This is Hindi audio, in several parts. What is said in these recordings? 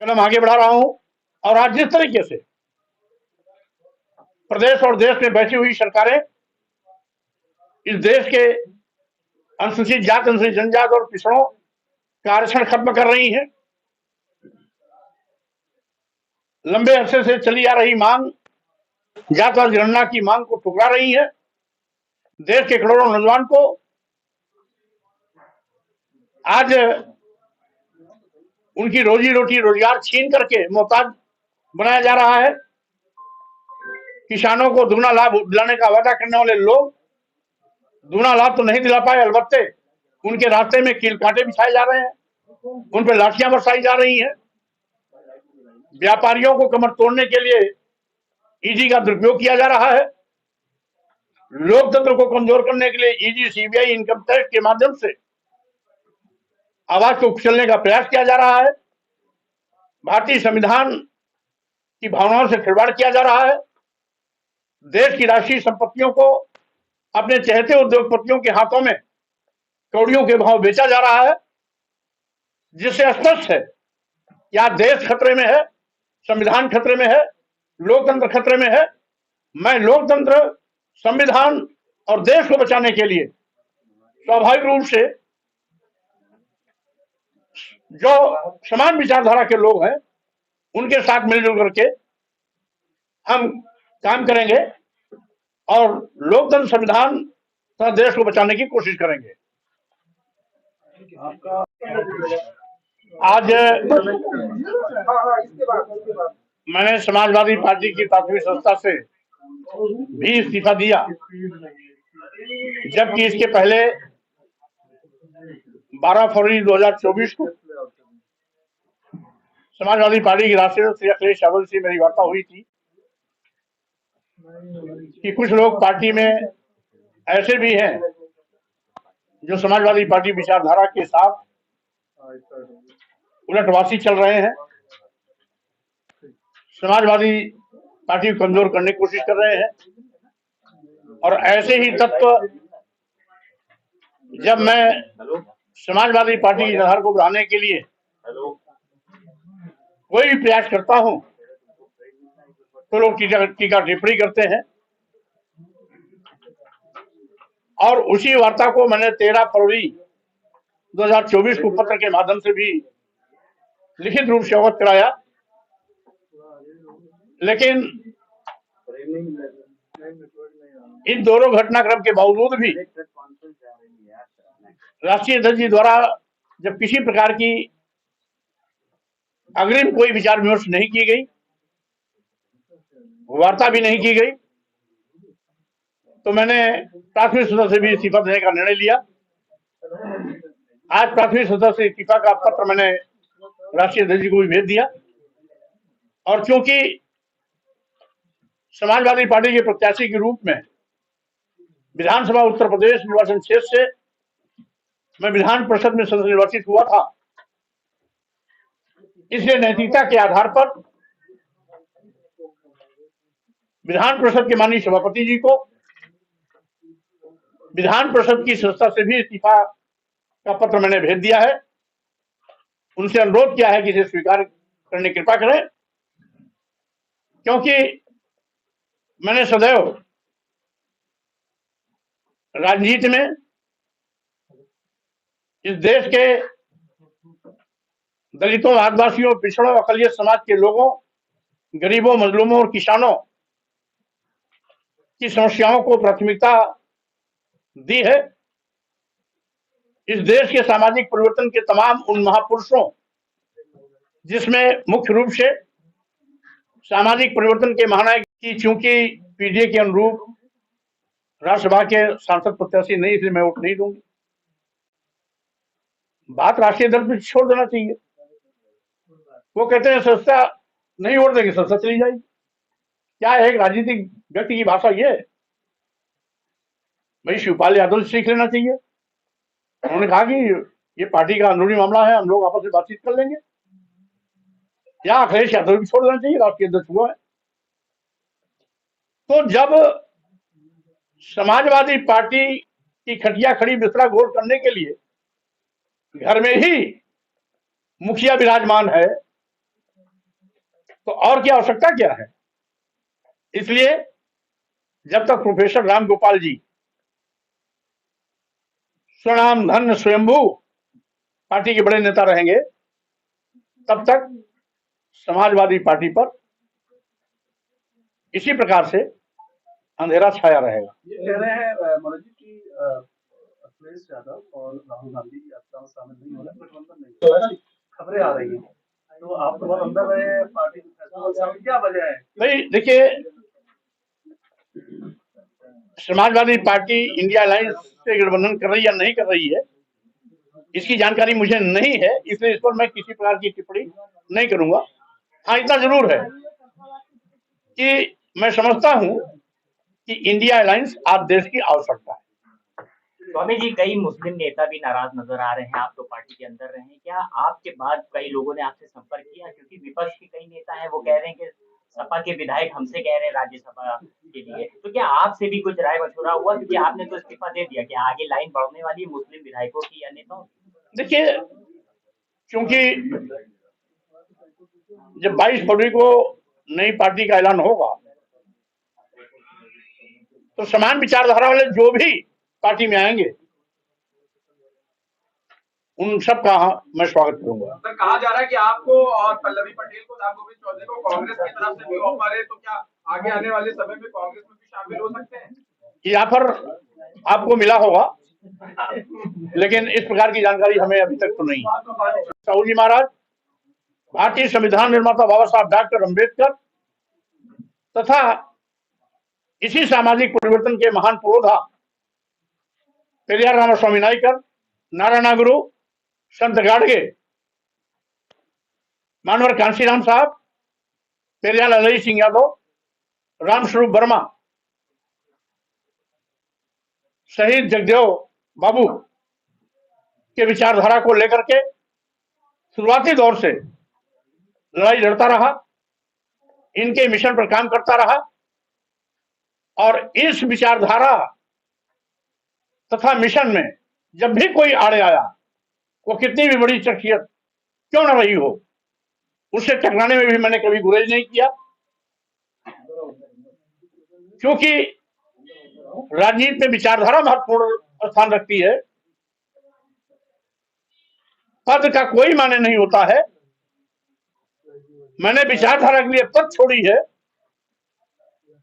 कदम आगे बढ़ा रहा हूं। और आज जिस तरीके से प्रदेश और देश में बैठी हुई सरकारें इस देश के अनुसूचित जाति, अनुसूचित जनजाति और पिछड़ों का आरक्षण खत्म कर रही हैं, लंबे अरसे से चली आ रही मांग, जातिवार जनगणना की मांग को ठुकरा रही है, देश के करोड़ों नौजवान को आज उनकी रोजी रोटी, रोजगार छीन करके मोहताज बनाया जा रहा है। किसानों को दुगना लाभ दिलाने का वादा करने वाले लोग दुगना लाभ तो नहीं दिला पाए, अलबत्ते उनके रास्ते में कील कांटे बिछाए जा रहे हैं, उन पर लाठियां बरसाई जा रही हैं। व्यापारियों को कमर तोड़ने के लिए ईडी का दुरुपयोग किया जा रहा है। लोकतंत्र को कमजोर करने के लिए ईडी, सीबीआई, इनकम टैक्स के माध्यम से आवाज को कुचलने का प्रयास किया जा रहा है। भारतीय संविधान की भावनाओं से खिलवाड़ किया जा रहा है। देश की राष्ट्रीय संपत्तियों को अपने चहेते उद्योगपतियों के हाथों में कौड़ियों के भाव बेचा जा रहा है, जिससे स्पष्ट है कि आज देश खतरे में है, संविधान खतरे में है, लोकतंत्र खतरे में है। मैं लोकतंत्र, संविधान और देश को बचाने के लिए स्वाभाविक रूप से जो समान विचारधारा के लोग हैं उनके साथ मिलजुल करके हम काम करेंगे और लोकतंत्र, संविधान तथा देश को बचाने की कोशिश करेंगे। आज मैंने समाजवादी पार्टी की प्राथमिक संस्था से भी इस्तीफा दिया, जबकि इसके पहले 12 फरवरी 2024 को समाजवादी पार्टी के राष्ट्रीय श्री अखिलेश यादव से मेरी वार्ता हुई थी कि कुछ लोग पार्टी में ऐसे भी हैं जो समाजवादी पार्टी विचारधारा के साथ उलटवासी चल रहे हैं, समाजवादी पार्टी को कमजोर करने की कोशिश कर रहे हैं। और ऐसे ही तत्व जब मैं समाजवादी पार्टी की आधार को बढ़ाने के लिए कोई भी प्रयास करता हूं तो लोग टीका टिप्पणी करते हैं। और उसी वार्ता को मैंने 13 फरवरी 2024 को पत्र के माध्यम से भी लिखित रूप से अवगत कराया, लेकिन इन दोनों घटनाक्रम के बावजूद भी राष्ट्रीय अध्यक्ष जी द्वारा जब किसी प्रकार की अग्रिम कोई विचार विमर्श नहीं की गई, वार्ता भी नहीं की गई, तो मैंने प्राथमिक सदस्य से भी इस्तीफा देने का निर्णय लिया। आज प्राथमिक सदस्य से इस्तीफा का पत्र मैंने राष्ट्रीय अध्यक्ष जी को भी भेज दिया। और क्योंकि समाजवादी पार्टी के प्रत्याशी के रूप में विधानसभा उत्तर प्रदेश निर्वाचन क्षेत्र से मैं विधान परिषद में सदस्य निर्वाचित हुआ था, इसलिए नैतिकता के आधार पर विधान परिषद के माननीय सभापति जी को विधान परिषद की संस्था से भी इस्तीफा का पत्र मैंने भेज दिया है। उनसे अनुरोध किया है कि इसे स्वीकार करने की कृपा करें, क्योंकि मैंने सदैव राजनीति में इस देश के दलितों, आदिवासियों, पिछड़ों, अकलियत समाज के लोगों, गरीबों, मजलूमों और किसानों की समस्याओं को प्राथमिकता दी है। इस देश के सामाजिक परिवर्तन के तमाम उन महापुरुषों, जिसमें मुख्य रूप से सामाजिक परिवर्तन के महानायक की, चूंकि पीडीए के अनुरूप राज्यसभा के सांसद प्रत्याशी नहीं, इसलिए मैं वोट नहीं दूंगी। बात राष्ट्रीय दल पर छोड़ देना चाहिए। वो कहते हैं संस्था नहीं वोट देगी, संस्था चली जाएगी। क्या एक राजनीतिक व्यक्ति की भाषा ये है? भाई शिवपाल यादव से सीख लेना चाहिए। उन्होंने कहा कि ये पार्टी का अंदरूनी मामला है, हम लोग आपस में बातचीत कर लेंगे। या अखिलेश यादव भी छोड़ देना चाहिए, राष्ट्रीय अध्यक्ष हुआ है। तो जब समाजवादी पार्टी की खटिया खड़ी बिस्तरा गोल करने के लिए घर में ही मुखिया विराजमान है, तो और क्या आवश्यकता क्या है? इसलिए जब तक प्रोफेसर राम गोपाल जी स्वनाम धन्य स्वयंभू पार्टी के बड़े नेता रहेंगे, तब तक समाजवादी पार्टी पर इसी प्रकार से अंधेरा छाया रहेगा। ये कह रहे हैं मनोज जी की अखिलेश यादव और राहुल गांधी यात्रा में शामिल नहीं हो रहे, गठबंधन नहीं हो रहा, खबरें आ रही हैं। तो आप तो बहुत अंदर रहे पार्टी के फैसले में, क्या वजह है? नहीं, देखिए, समाजवादी पार्टी इंडिया अलायंस से गठबंधन कर रही या नहीं कर रही है, इसकी जानकारी मुझे नहीं है, इसलिए इस पर मैं किसी प्रकार की टिप्पणी नहीं करूंगा। हाँ, इतना जरूर है कि मैं समझता हूं कि इंडिया अलायंस आज देश की आवश्यकता है। स्वामी जी, कई मुस्लिम नेता भी नाराज नजर आ रहे हैं, आप तो पार्टी के अंदर रहे हैं, क्या आपके बाद कई लोगों ने आपसे संपर्क किया? क्योंकि विपक्ष के कई नेता हैं, वो कह रहे हैं कि सपा के विधायक हमसे कह रहे हैं राज्यसभा के लिए, तो क्या आपसे भी कुछ राय मशवरा हुआ? क्योंकि आपने तो इस्तीफा दे दिया कि आगे लाइन बढ़ने वाली है मुस्लिम विधायकों की या नेताओं की। देखिए, क्योंकि जब 22 फरवरी को नई पार्टी का ऐलान होगा, तो समान विचारधारा वाले जो भी पार्टी में आएंगे, उन सब का मैं स्वागत करूंगा। सर, कहा जा रहा है कि आपको और पल्लवी पटेल को, राम गोविंद चौधरी को कांग्रेस की तरफ से भी ऑफर है, तो क्या आगे आने वाले समय में कांग्रेस में भी शामिल हो सकते हैं? ये ऑफर आपको मिला होगा, लेकिन इस प्रकार की जानकारी हमें अभी तक तो नहीं है। साहू जी महाराज, भारतीय संविधान निर्माता बाबा साहब डॉक्टर अम्बेडकर तथा इसी सामाजिक परिवर्तन के महान पुरोधा पेरियार रामास्वामी नायकर, नारायण गुरु, संत गाडगे, मानवर कांशीराम साहब, पेरियार ललई सिंह यादव, रामस्वरूप वर्मा, शहीद जगदेव बाबू के विचारधारा को लेकर के शुरुआती दौर से लड़ाई लड़ता रहा, इनके मिशन पर काम करता रहा, और इस विचारधारा तथा मिशन में जब भी कोई आड़े आया, वो कितनी भी बड़ी शख्सियत क्यों न रही हो, उससे टकराने में भी मैंने कभी गुरेज नहीं किया, क्योंकि राजनीति में विचारधारा महत्वपूर्ण स्थान रखती है। पद का कोई माने नहीं होता है। मैंने विचारधारा के लिए पद छोड़ी है,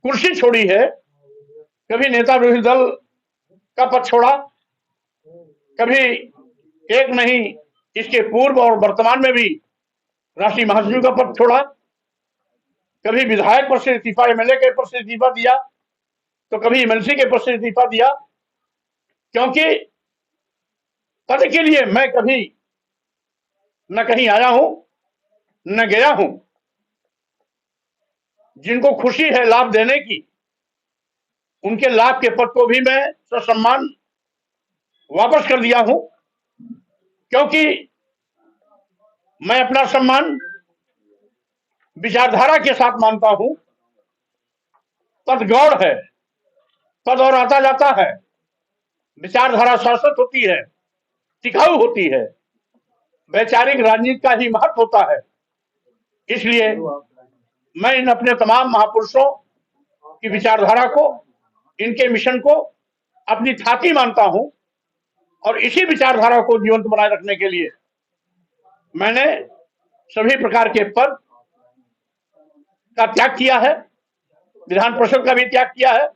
कुर्सी छोड़ी है, कभी नेता विरोधी दल का पद छोड़ा, कभी एक नहीं, इसके पूर्व और वर्तमान में भी राष्ट्रीय महासचिव का पद छोड़ा, कभी विधायक पद से इस्तीफा, एमएलए के पद से इस्तीफा दिया, तो कभी एमएलसी के पद से इस्तीफा दिया, क्योंकि पद के लिए मैं कभी न कहीं आया हूं न गया हूं। जिनको खुशी है लाभ देने की, उनके लाभ के पद को भी मैं ससम्मान वापस कर दिया हूं, क्योंकि मैं अपना सम्मान विचारधारा के साथ मानता हूं। पद गौड़ है, पद और आता जाता है, विचारधारा शाश्वत होती है, टिकाऊ होती है, वैचारिक राजनीति का ही महत्व होता है। इसलिए मैं इन अपने तमाम महापुरुषों की विचारधारा को, इनके मिशन को अपनी छाती मानता हूं, और इसी विचारधारा को जीवंत बनाए रखने के लिए मैंने सभी प्रकार के पद का त्याग किया है, विधान परिषद का भी त्याग किया है।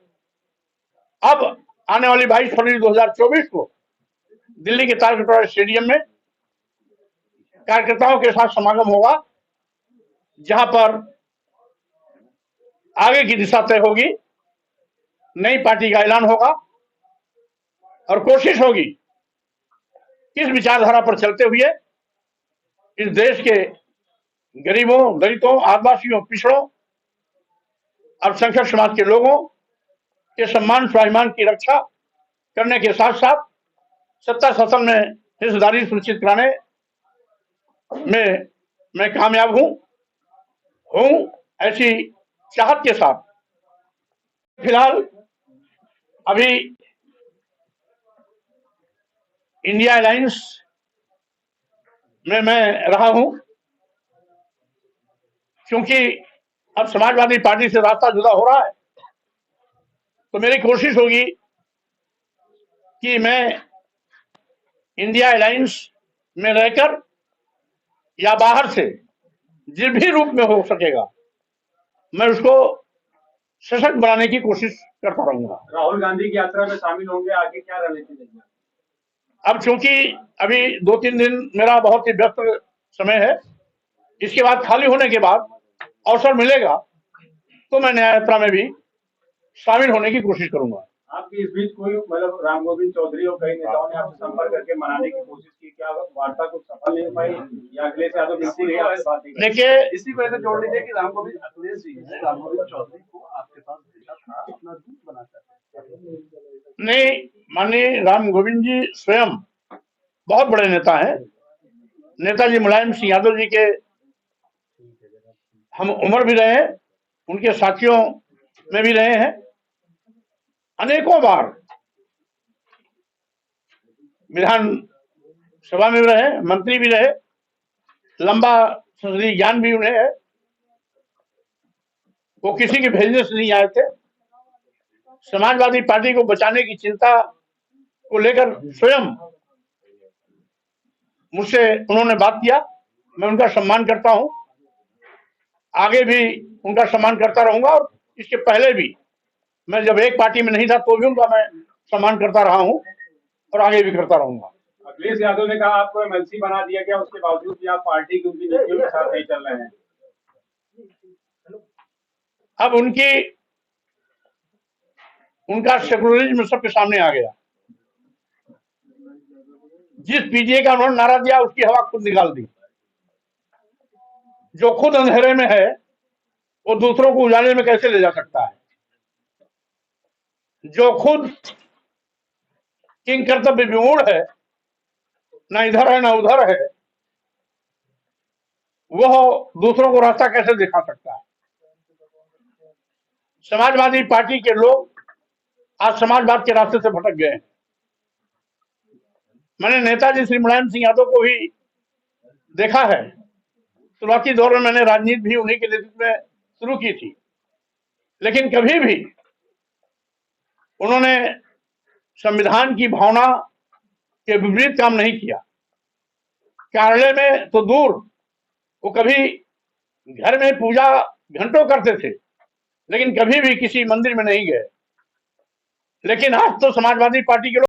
अब आने वाली 22 फरवरी 2024 को दिल्ली के तालकटोरा स्टेडियम में कार्यकर्ताओं के साथ समागम होगा, जहां पर आगे की दिशा तय होगी, नई पार्टी का ऐलान होगा, और कोशिश होगी इस विचारधारा पर चलते हुए इस देश के गरीबों, दलितों, आदिवासियों, पिछड़ों, अल्पसंख्यक समाज के लोगों के सम्मान स्वाभिमान की रक्षा करने के साथ साथ सत्ता शासन में हिस्सेदारी सुनिश्चित कराने में मैं कामयाब हूं ऐसी चाहत के साथ फिलहाल अभी इंडिया अलायंस में मैं रहा हूं। क्योंकि अब समाजवादी पार्टी से रास्ता जुदा हो रहा है, तो मेरी कोशिश होगी कि मैं इंडिया अलायंस में रहकर या बाहर से जिस भी रूप में हो सकेगा मैं उसको सशक्त बनाने की कोशिश करता रहूंगा। राहुल गांधी की यात्रा में शामिल होंगे, आगे क्या रणनीति देंगे? अब चूंकि अभी 2-3 दिन मेरा बहुत ही व्यस्त समय है, इसके बाद खाली होने के बाद अवसर मिलेगा तो मैं न्याय यात्रा में भी शामिल होने की कोशिश करूंगा। आपकी इस बीच कोई मतलब राम गोविंद चौधरी और कई नेताओं ने आपसे संपर्क करके मनाने की कोशिश की, क्या वार्ता कुछ सफल नहीं हो पाई या अखिलेश यादव बिल्कुल नहीं आपसे बात नहीं? देखिए, इसी वजह से जोड़ लीजिए कि राम गोविंद अखिलेश जी ने राम गोविंद चौधरी को आपके पास भेजा था अपना दूत बनाकर। नहीं, माननीय राम गोविंद जी स्वयं बहुत बड़े नेता हैं। नेताजी मुलायम सिंह यादव जी के हम उम्र भी रहे हैं, उनके साथियों में भी रहे हैं, अनेकों बार विधान सभा में भी रहे, मंत्री भी रहे, लंबा संसदीय ज्ञान भी उन्हें है। वो किसी के भेजने से नहीं आए थे। समाजवादी पार्टी को बचाने की चिंता को लेकर स्वयं मुझसे उन्होंने बात किया। मैं उनका सम्मान करता हूं, आगे भी उनका सम्मान करता रहूंगा और इसके पहले भी मैं जब एक पार्टी में नहीं था तो भी उनका मैं सम्मान करता रहा हूं और आगे भी करता रहूंगा। अखिलेश यादव ने कहा आपको एमएलसी बना दिया गया, उसके बावजूद भी आप पार्टी की उनकी नीतियों के साथ नहीं चल रहे हैं। अब उनका सेकुलरिज्म सबके सामने आ गया। जिस पीजीए का उन्होंने नारा दिया उसकी हवा खुद निकाल दी। जो खुद अंधेरे में है वो दूसरों को उजाले में कैसे ले जा सकता है? जो खुद किंग कर्तव्य विमूढ़ है, ना इधर है ना उधर है, वह दूसरों को रास्ता कैसे दिखा सकता है? समाजवादी पार्टी के लोग आज समाजवाद के रास्ते से भटक गए हैं। मैंने नेताजी श्री मुलायम सिंह यादव को भी देखा है। शुरुआती दौर में मैंने राजनीति भी उन्हीं के नेतृत्व में शुरू की थी, लेकिन कभी भी उन्होंने संविधान की भावना के विपरीत काम नहीं किया। कार्यालय में तो दूर, वो कभी घर में पूजा घंटों करते थे, लेकिन कभी भी किसी मंदिर में नहीं गए। लेकिन आज तो समाजवादी पार्टी के लोग